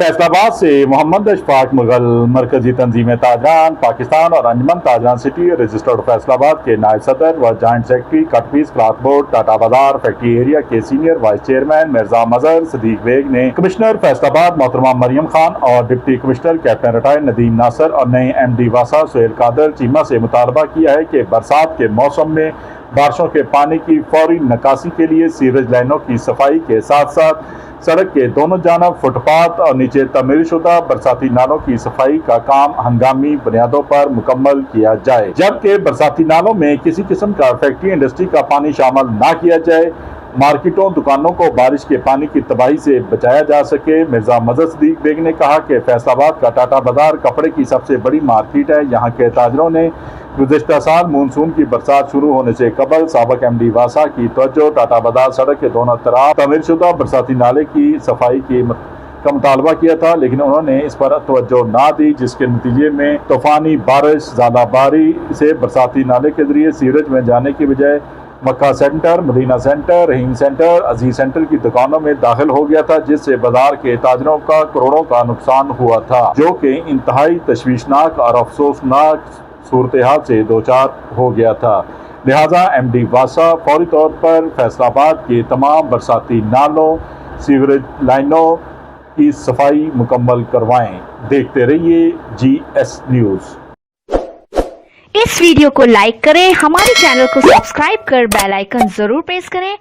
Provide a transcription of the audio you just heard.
फैसलाबाद से मोहम्मद अशफाक मुगल, मरकजी तंजीम ताजरान पाकिस्तान और अंजमन ताजरान सिटी रजिस्टर्ड फैसलाबाद के नायब सदर व joint secretary cut piece cloth board Tata Bazaar factory area के senior vice chairman Mirza Mazhar Sadiq Baig ने कमिश्नर फैसलाबाद मोहतरमा मरियम खान और deputy commissioner captain retired Nadeem Nasir और नए MD वासा सुहेल कादर चीमा से मुतालबा किया है कि बरसात के मौसम में बारिशों के पानी की फौरी निकासी के लिए सीवरेज लाइनों की सफाई के साथ साथ सड़क के दोनों जानब फुटपाथ और नीचे तमीर शुदा बरसाती नालों की सफाई का काम हंगामी बुनियादों पर मुकम्मल किया जाए, जबकि बरसाती नालों में किसी किस्म का फैक्ट्री इंडस्ट्री का पानी शामिल ना किया जाए। मार्केटों दुकानों को बारिश के पानी की तबाही से बचाया जा सके। मिर्जा मजहर सदीक बेग ने कहा कि फैसलाबाद का टाटा बाजार कपड़े की सबसे बड़ी मार्केट है। यहाँ के ताजरों ने गुज़िश्ता साल मानसून की बरसात शुरू होने से कबल साबिक MD वासा की तवज्जो टाटा बाजार सड़क के दोनों तरफ तमीर शुदा बरसाती नाले की सफाई का मुतालबा किया था, लेकिन उन्होंने इस पर तवज्जो ना दी, जिसके नतीजे में तूफानी बारिश ज़्यादाबारी से बरसाती नाले के जरिए सीवरेज में जाने की बजाय मक्का सेंटर, मदीना सेंटर, रहीम सेंटर, अजीज सेंटर की दुकानों में दाखिल हो गया था, जिससे बाजार के ताजरों का करोड़ों का नुकसान हुआ था, जो कि इंतहाई तशवीशनाक और अफसोसनाक सूरत हाल से दो चार हो गया था। लिहाजा MD वासा फौरी तौर पर फैसलाबाद के तमाम बरसाती नालों, सीवरेज लाइनों की सफाई मुकम्मल करवाएं। देखते रहिए GS न्यूज़। इस वीडियो को लाइक करें, हमारे चैनल को सब्सक्राइब कर बेल आइकन जरूर प्रेस करें